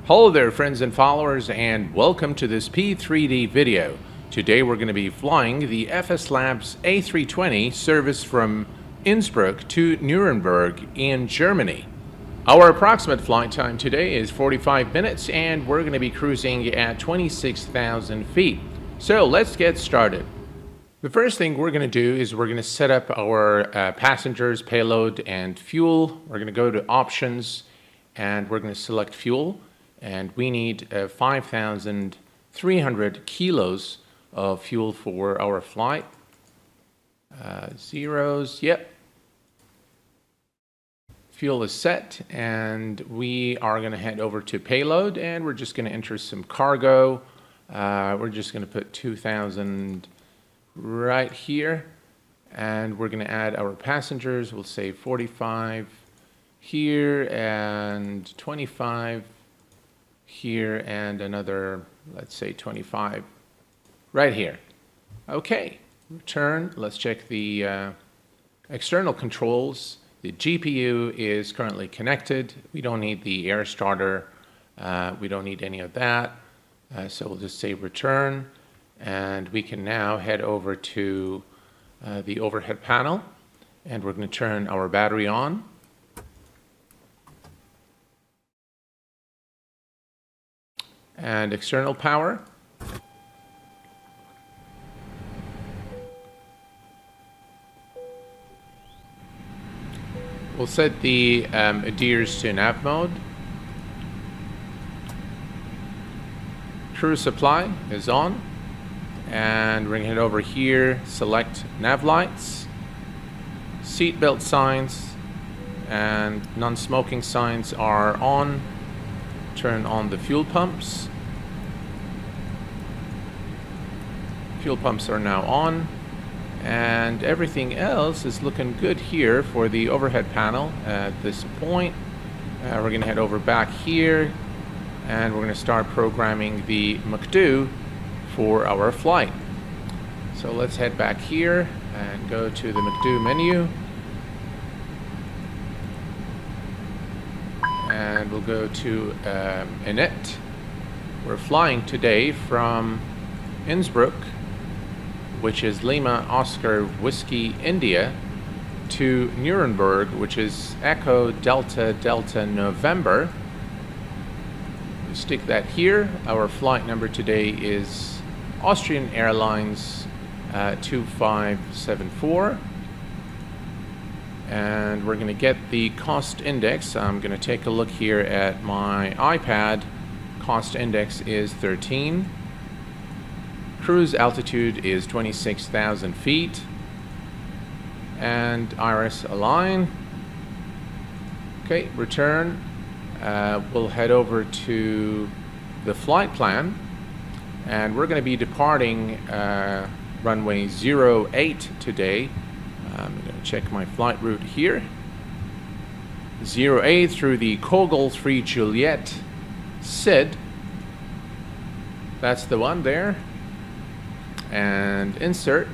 Hello there friends and followers, and welcome to this P3D video. Today we're going to be flying the FSLabs A320 service from Innsbruck to Nuremberg in Germany. Our approximate flight time today is 45 minutes and we're going to be cruising at 26,000 feet. So let's get started. The first thing we're going to do is we're going to set up our passengers, payload, and fuel. We're going to go to options and we're going to select fuel. And we need 5,300 kilos of fuel for our flight. Zeros, yep. Fuel is set, and we are going to head over to payload, and we're just going to enter some cargo. We're just going to put 2,000 right here, and we're going to add our passengers. We'll say 45 here and 25 here and another, let's say 25 right here. Okay, return. Let's check the external controls. The GPU is currently connected. We don't need the air starter. We don't need any of that. So we'll just say return, and we can now head over to the overhead panel, and we're going to turn our battery on. And external power. We'll set the adheres to nav mode. Cruise supply is on. And we're going to head over here, select nav lights, seatbelt signs, and non-smoking signs are on. Turn on the fuel pumps. Fuel pumps are now on, and everything else is looking good here for the overhead panel at this point. We're going to head over back here, and we're going to start programming the mcdu for our flight. So let's head back here and go to the mcdu menu. And we'll go to init. We're flying today from Innsbruck, which is Lima Oscar Whiskey India, to Nuremberg, which is Echo Delta Delta November. We stick that here. Our flight number today is Austrian Airlines 2574. And we're going to get the cost index. I'm going to take a look here at my iPad. Cost index is 13. Cruise altitude is 26,000 feet. And iris align. Okay, return. We'll head over to the flight plan. And we're going to be departing runway 08 today. I'm going to check my flight route here. 08 through the kgel 3 Juliet SID. That's the one there. And insert.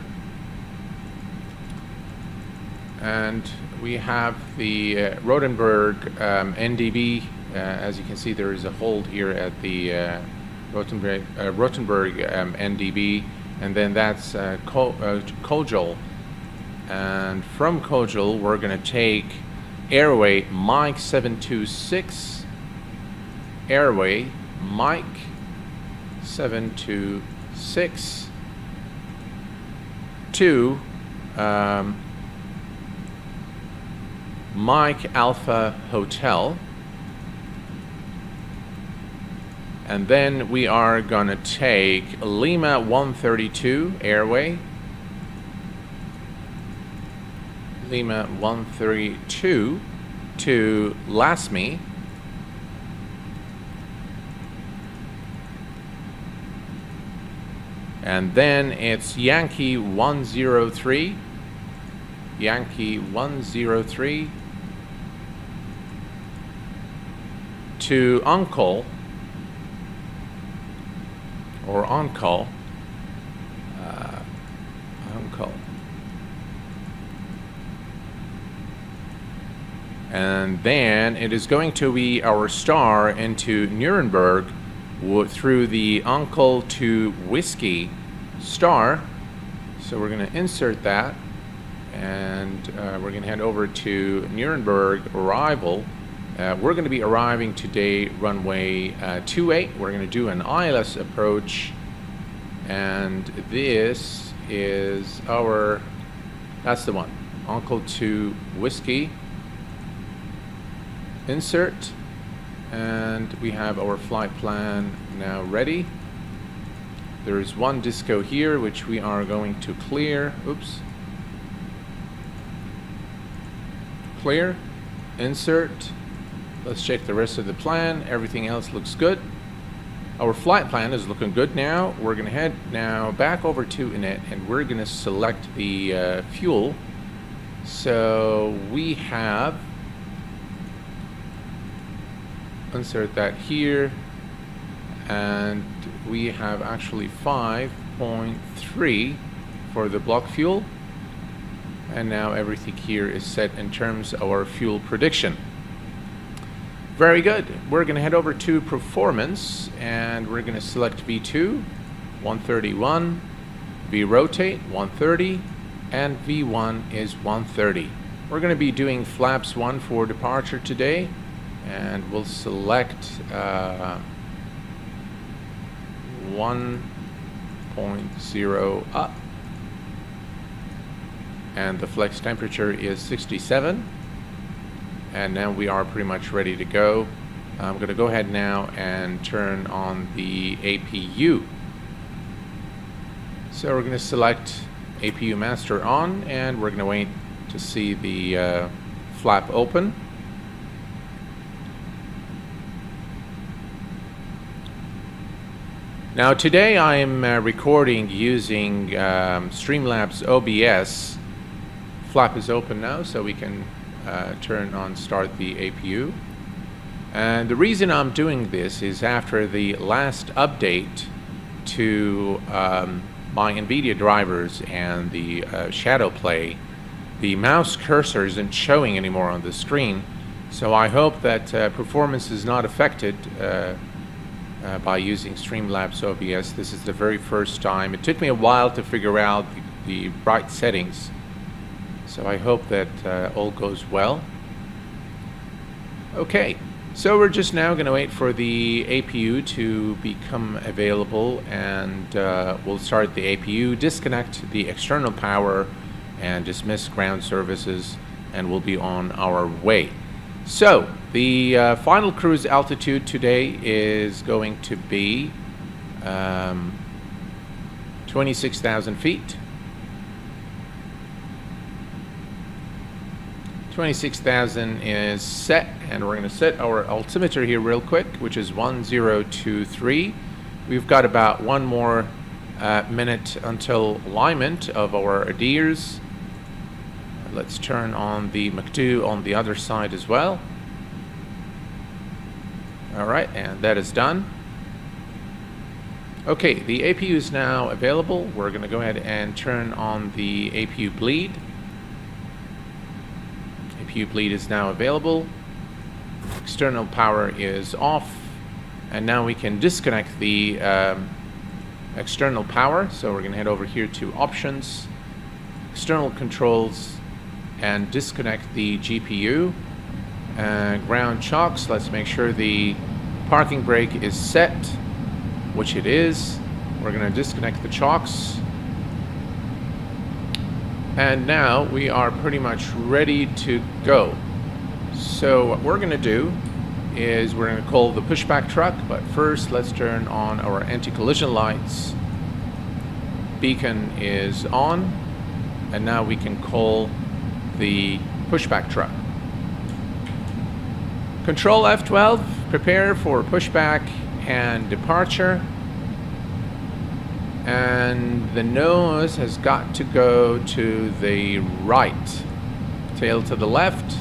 And we have the Rotenburg NDB. As you can see, there is a hold here at the Rotenburg NDB. And then that's kgel. And from kgel, we're going to take airway Mike 726, airway Mike 726 to Mike Alpha Hotel. And then we are going to take Lima 132 airway. Lima 132 to Lasmi. And then it's Yankee 103. Yankee 103 to Uncle or on-call. On-call. And then it is going to be our star into Nuremberg through the Uncle to Whiskey star. So we're going to insert that, and we're going to head over to Nuremberg arrival. We're going to be arriving today runway 28. We're going to do an ILS approach, and this is our, that's the one, Uncle to Whiskey. Insert, and we have our flight plan now ready. There is one disco here which we are going to clear. Oops. Clear, insert. Let's check the rest of the plan. Everything else looks good. Our flight plan is looking good now. We're going to head now back over to init, and we're going to select the fuel. So we have, insert that here, and we have actually 5.3 for the block fuel, and now everything here is set in terms of our fuel prediction. Very good. We're going to head over to performance, and we're going to select V2 131, V rotate 130, and V1 is 130. We're going to be doing flaps 1 for departure today, and we'll select 1.0 up, and the flex temperature is 67, and now we are pretty much ready to go. I'm going to go ahead now and turn on the APU. So we're going to select APU master on, and we're going to wait to see the flap open. Now today I am recording using StreamLabs OBS. Flap is open now, so we can turn on start the APU. And the reason I'm doing this is after the last update to my NVIDIA drivers and the shadow play, the mouse cursor isn't showing anymore on the screen. So I hope that performance is not affected by using StreamLabs OBS. This is the very first time. It took me a while to figure out the right settings, so I hope that all goes well. Okay, so we're just now going to wait for the APU to become available, and we'll start the APU, disconnect the external power, and dismiss ground services, and we'll be on our way. So the final cruise altitude today is going to be 26,000 feet. 26,000 is set, and we're going to set our altimeter here real quick, which is 1023. We've got about one more minute until alignment of our adheres. Let's turn on the mcdu on the other side as well. All right, and that is done. Okay, the APU is now available. We're going to go ahead and turn on the APU bleed. APU bleed is now available. External power is off, and now we can disconnect the external power. So we're going to head over here to options, external controls, and disconnect the GPU. Ground chocks, let's make sure the parking brake is set, which it is. We're going to disconnect the chocks, and now we are pretty much ready to go. So what we're going to do is we're going to call the pushback truck, but first let's turn on our anti-collision lights. Beacon is on, and now we can call the pushback truck. Control F12, prepare for pushback and departure. And the nose has got to go to the right, tail to the left.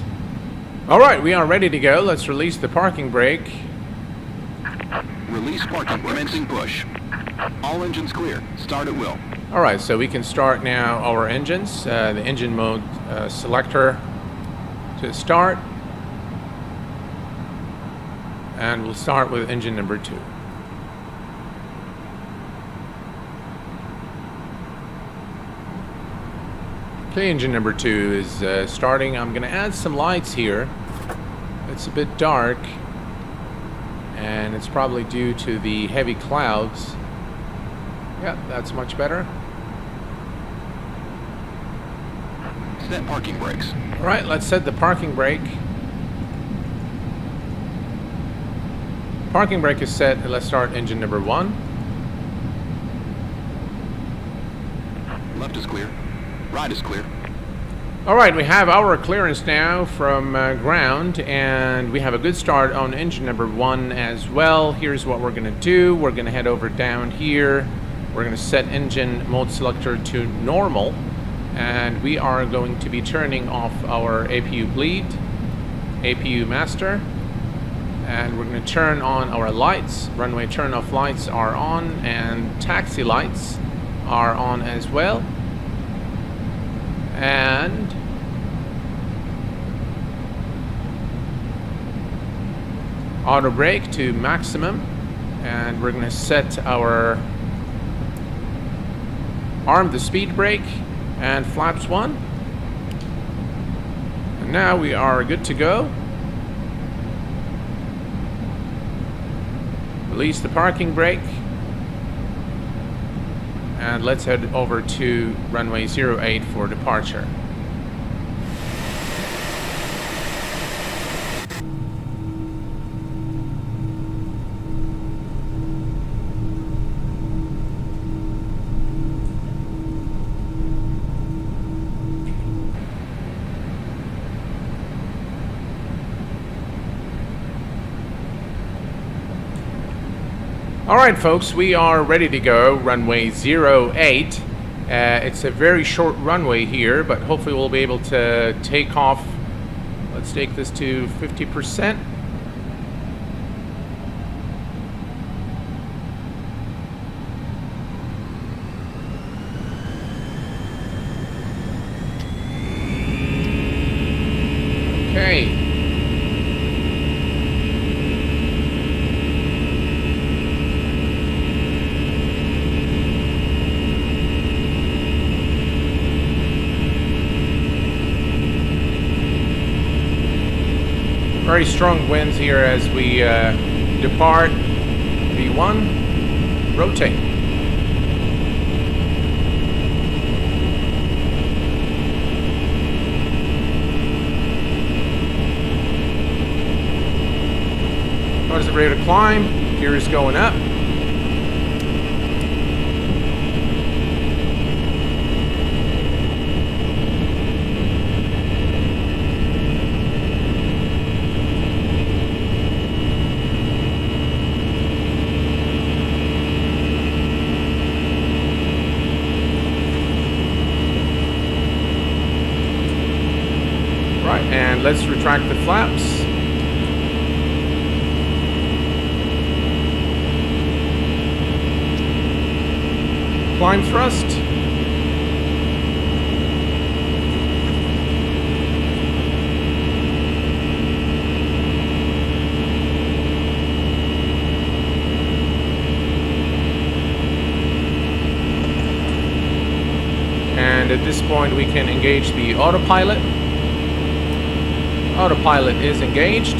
All right, we are ready to go. Let's release the parking brake. Release parking, commencing push. All engines clear. Start at will. All right, so we can start now our engines. The engine mode selector to start. And we'll start with engine number 2. Okay, engine number 2 is starting. I'm going to add some lights here. It's a bit dark, and it's probably due to the heavy clouds. Yeah, that's much better. Set parking brakes. All right, let's set the parking brake. Parking brake is set, and let's start engine number 1. Left is clear. Right is clear. All right, we have our clearance now from ground, and we have a good start on engine number 1 as well. Here's what we're going to do. We're going to head over down here. We're going to set engine mode selector to normal, and we are going to be turning off our APU bleed, APU master, and we're going to turn on our lights. Runway turn off lights are on, and taxi lights are on as well. And auto brake to maximum, and we're going to set our arm the speed brake and flaps 1, and now we are good to go. Release the parking brake, and let's head over to runway 08 for departure. All right, folks, we are ready to go. Runway 08. It's a very short runway here, but hopefully we'll be able to take off. Let's take this to 50%. Okay. Very strong winds here as we depart. V1, rotate. Cars are ready to climb. Gear is going up. And let's retract the flaps. Climb thrust. And at this point we can engage the autopilot. Autopilot is engaged.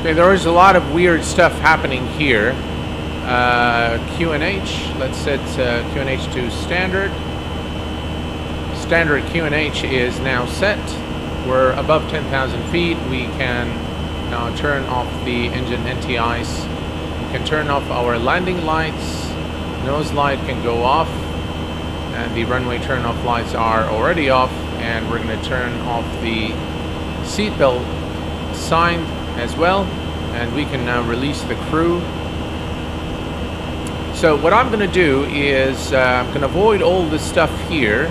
Okay, there is a lot of weird stuff happening here. QNH, let's set QNH to standard. Standard QNH is now set. We're above 10,000 feet. We can now turn off the engine NTIs. We can turn off our landing lights. Nose light can go off. And the runway turn-off lights are already off, and we're going to turn off the seatbelt sign as well, and we can now release the crew. So what I'm going to do is I'm going to avoid all this stuff here,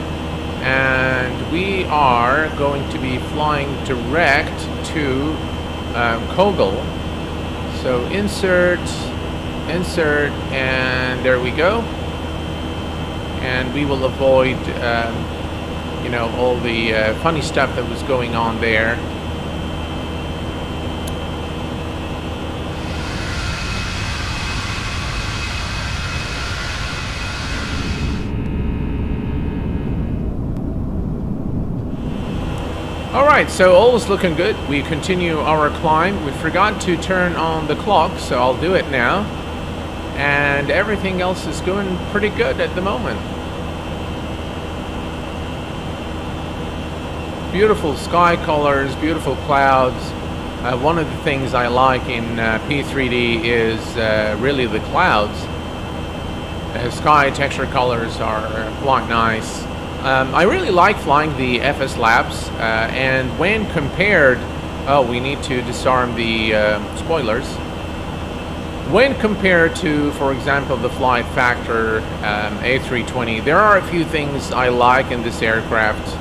and we are going to be flying direct to kgel. So insert, and there we go. And we will avoid you know, all the funny stuff that was going on there. Alright, so all is looking good. We continue our climb. We forgot to turn on the clock, so I'll do it now. And everything else is going pretty good at the moment. Beautiful sky colors, beautiful clouds. One of the things I like in P3D is really the clouds. Sky texture colors are quite nice. I really like flying the FSLabs, and when compared, we need to disarm the spoilers. When compared to, for example, the flight factor A320, there are a few things I like in this aircraft,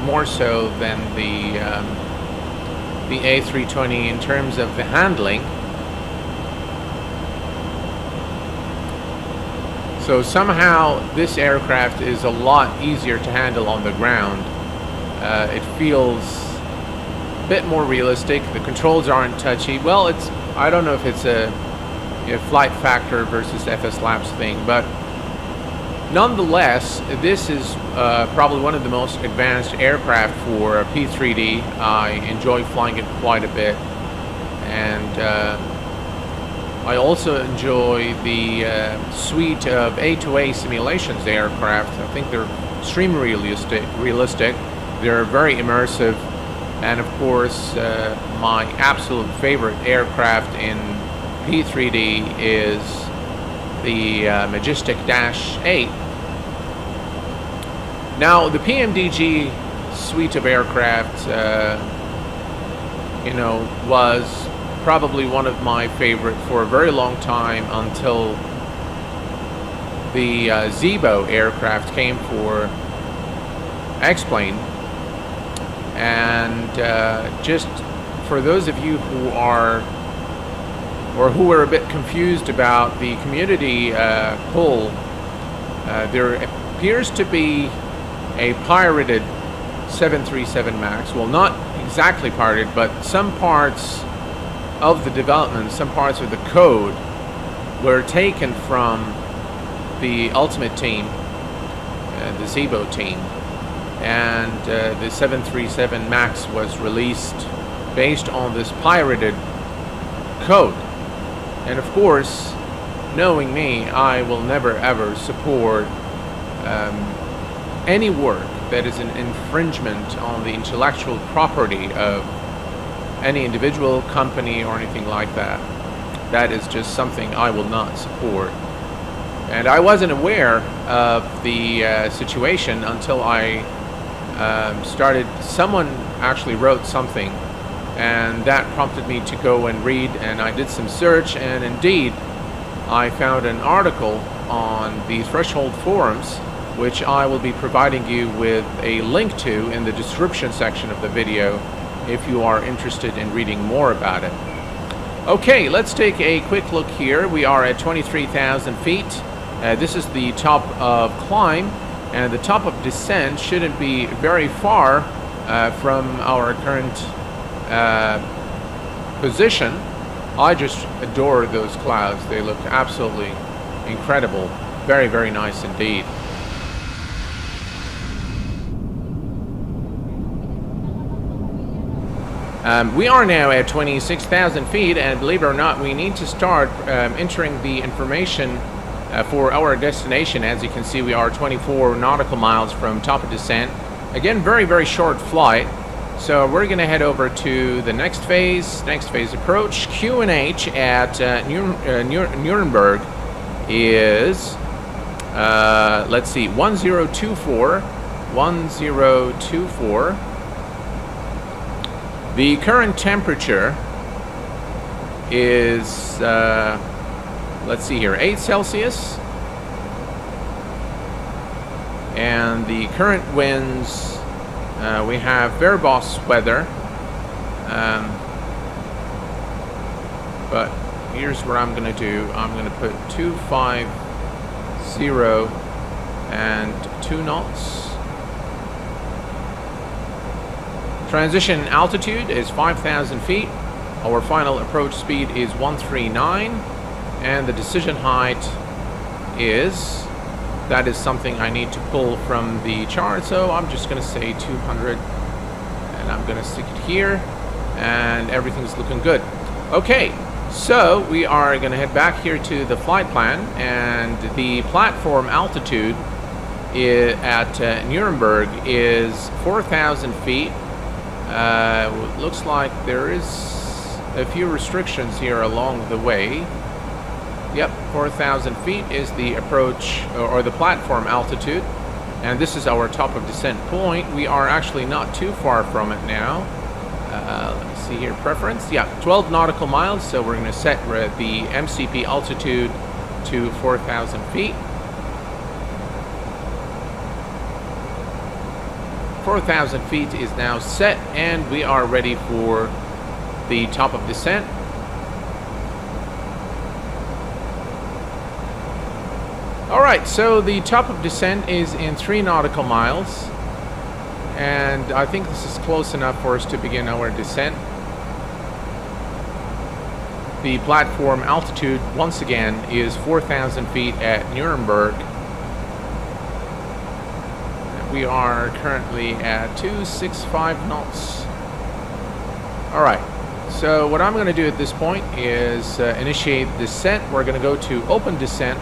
more so than the A320 in terms of the handling. So somehow this aircraft is a lot easier to handle on the ground. It feels a bit more realistic. The controls aren't touchy. Well, I don't know if it's a flight factor versus FSLabs thing, but nonetheless, this is probably one of the most advanced aircraft for P3D. I enjoy flying it quite a bit, and I also enjoy the suite of A2A simulations aircraft. I think they're extremely realistic. They're very immersive, and of course, my absolute favorite aircraft in P3D is the Majestic Dash 8. Now, the PMDG suite of aircraft, was probably one of my favorite for a very long time until the Zibo aircraft came for X-Plane. And just for those of you who are a bit confused about the community pull, there appears to be a pirated 737 MAX. Well, not exactly pirated, but some parts of the development, some parts of the code were taken from the Ultimate team, the Zibo team, and the 737 MAX was released based on this pirated code. And of course, knowing me, I will never ever support any work that is an infringement on the intellectual property of any individual, company, or anything like that. That is just something I will not support. And I wasn't aware of the situation until I someone actually wrote something, and that prompted me to go and read, and I did some search, and indeed I found an article on the Threshold forums, which I will be providing you with a link to in the description section of the video if you are interested in reading more about it. Okay, let's take a quick look here. We are at 23,000 feet. This is the top of climb, and the top of descent shouldn't be very far from our current position. I just adore those clouds. They look absolutely incredible. Very, very nice indeed. We are now at 26,000 feet, and believe it or not, we need to start entering the information for our destination. As you can see, we are 24 nautical miles from top of descent. Again, very, very short flight. So we're going to head over to the next phase approach. QNH at Nuremberg is, let's see, 1024. The current temperature is, let's see here, 8 Celsius. And the current winds, we have Airbus weather. But here's what I'm going to do. I'm going to put 250 and 2 knots. Transition altitude is 5,000 feet. Our final approach speed is 139. And the decision height is, that is something I need to pull from the chart. So I'm just going to say 200. And I'm going to stick it here. And everything's looking good. Okay. So we are going to head back here to the flight plan, and the platform altitude at Nuremberg is 4,000 feet. Looks like there is a few restrictions here along the way. Yep, 4,000 feet is the approach or the platform altitude, and this is our top of descent point. We are actually not too far from it now. Let me see here, preference. Yeah, 12 nautical miles. So we're going to set the MCP altitude to 4,000 feet. 4,000 feet is now set, and we are ready for the top of descent. All right, so the top of descent is in 3 nautical miles. And I think this is close enough for us to begin our descent. The platform altitude, once again, is 4,000 feet at Nuremberg. We are currently at 265 knots. All right, so what I'm going to do at this point is initiate descent. We're going to go to open descent.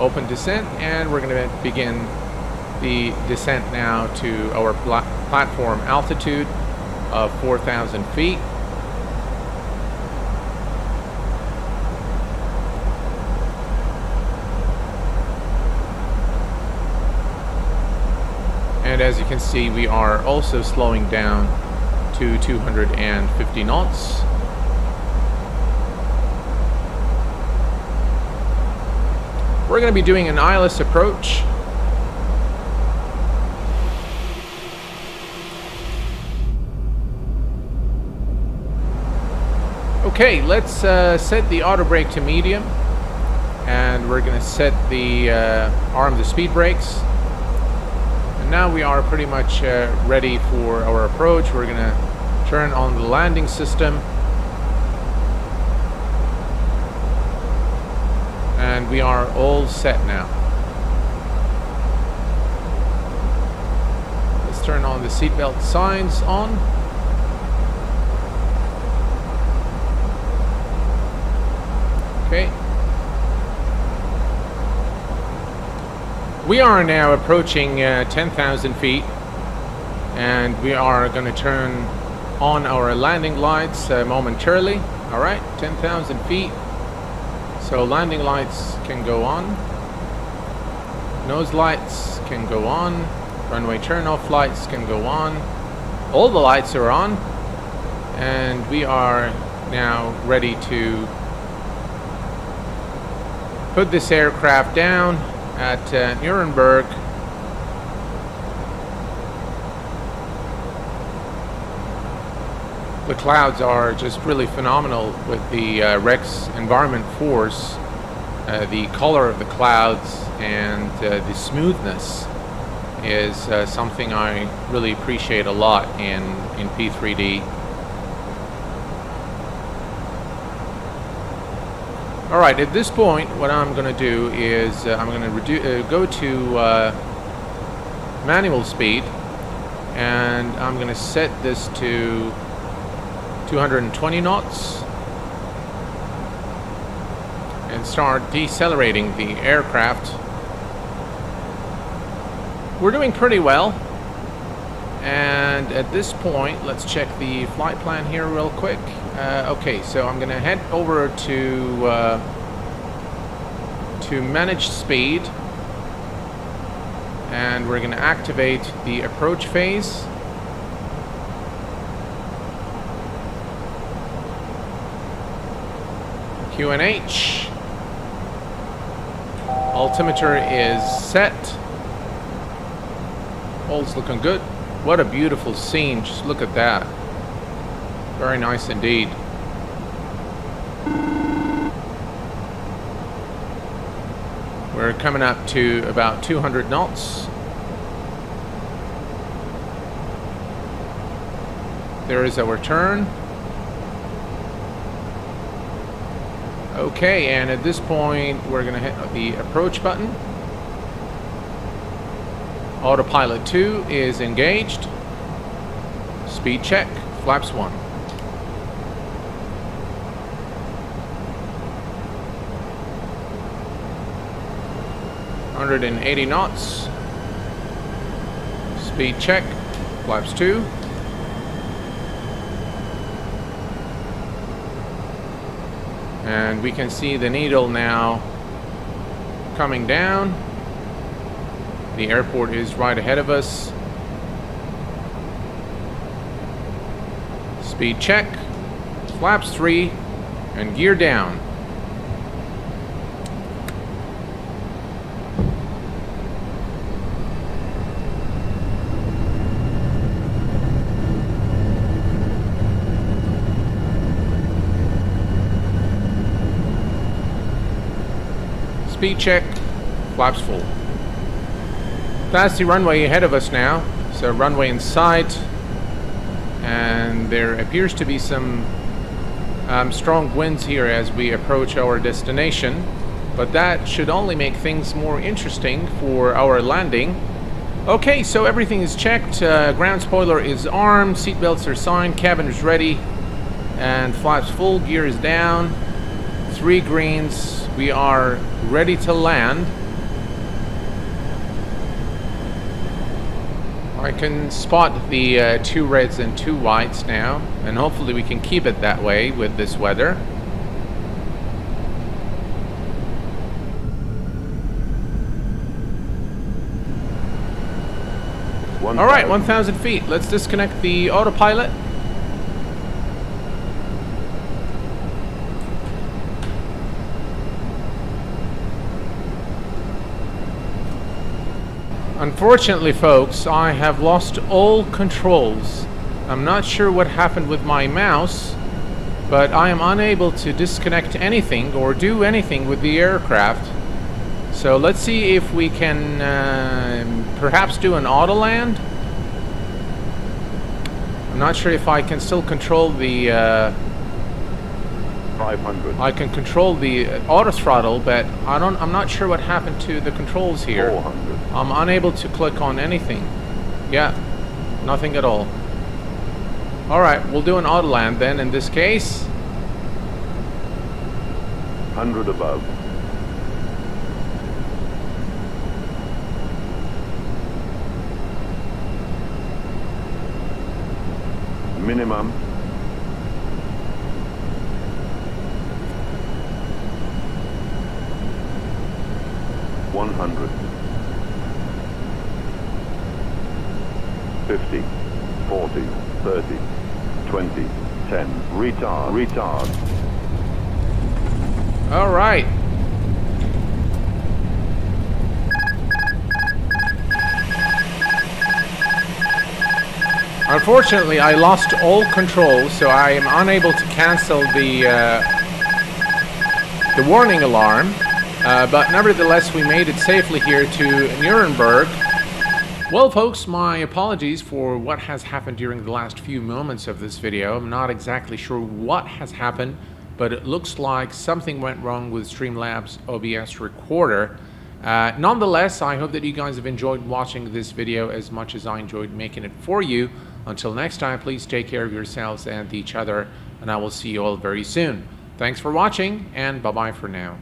Open descent, and we're going to begin the descent now to our platform altitude of 4,000 feet. And as you can see, we are also slowing down to 250 knots. We're going to be doing an ILS approach. Okay, let's set the auto brake to medium, and we're going to set the arm the speed brakes. And now we are pretty much ready for our approach. We're going to turn on the landing system, and we are all set now. Let's turn on the seatbelt signs on. Okay. We are now approaching 10,000 feet, and we are going to turn on our landing lights momentarily. All right, 10,000 feet. So landing lights can go on. Nose lights can go on. Runway turn-off lights can go on. All the lights are on, and we are now ready to put this aircraft down at Nuremberg. The clouds are just really phenomenal with the Rex environment force. The color of the clouds and the smoothness is something I really appreciate a lot in P3D. All right, at this point, what I'm going to do is I'm going to go to manual speed, and I'm going to set this to 220 knots and start decelerating the aircraft. We're doing pretty well, and at this point, let's check the flight plan here real quick. Okay, so I'm going to head over to manage speed, and we're going to activate the approach phase. QNH. Altimeter is set. All's looking good. What a beautiful scene. Just look at that. Very nice indeed. We're coming up to about 200 knots. There is our turn. Okay, and at this point, we're going to hit the approach button. Autopilot 2 is engaged. Speed check, flaps 1. (180 knots). Speed check, flaps 2. And we can see the needle now coming down. The airport is right ahead of us. Speed check, flaps 3, and gear down. Speed check, flaps full. That's the runway ahead of us now. So runway in sight, and there appears to be some strong winds here as we approach our destination, but that should only make things more interesting for our landing. Okay, so everything is checked. Ground spoiler is armed, seatbelts are signed, cabin is ready, and flaps full, gear is down. 3 greens. We are ready to land. I can spot the 2 reds and 2 whites now, and hopefully we can keep it that way with this weather. All right, 1,000 feet. Let's disconnect the autopilot. Unfortunately, folks, I have lost all controls. I'm not sure what happened with my mouse, but I am unable to disconnect anything or do anything with the aircraft. So let's see if we can perhaps do an autoland. I'm not sure if I can still control the 500. I can control the auto throttle, but I'm not sure what happened to the controls here. 400. I'm unable to click on anything. Yeah, nothing at all. Alright, we'll do an autoland then in this case. 100 above. Minimum. $100. 50, 40, 30, 20, 10. Retard. All right. Unfortunately, I lost all control, so I am unable to cancel the warning alarm. But nevertheless, we made it safely here to Nuremberg. Well, folks, my apologies for what has happened during the last few moments of this video. I'm not exactly sure what has happened, but it looks like something went wrong with StreamLabs OBS recorder. Nonetheless, I hope that you guys have enjoyed watching this video as much as I enjoyed making it for you. Until next time, please take care of yourselves and each other, and I will see you all very soon. Thanks for watching, and bye-bye for now.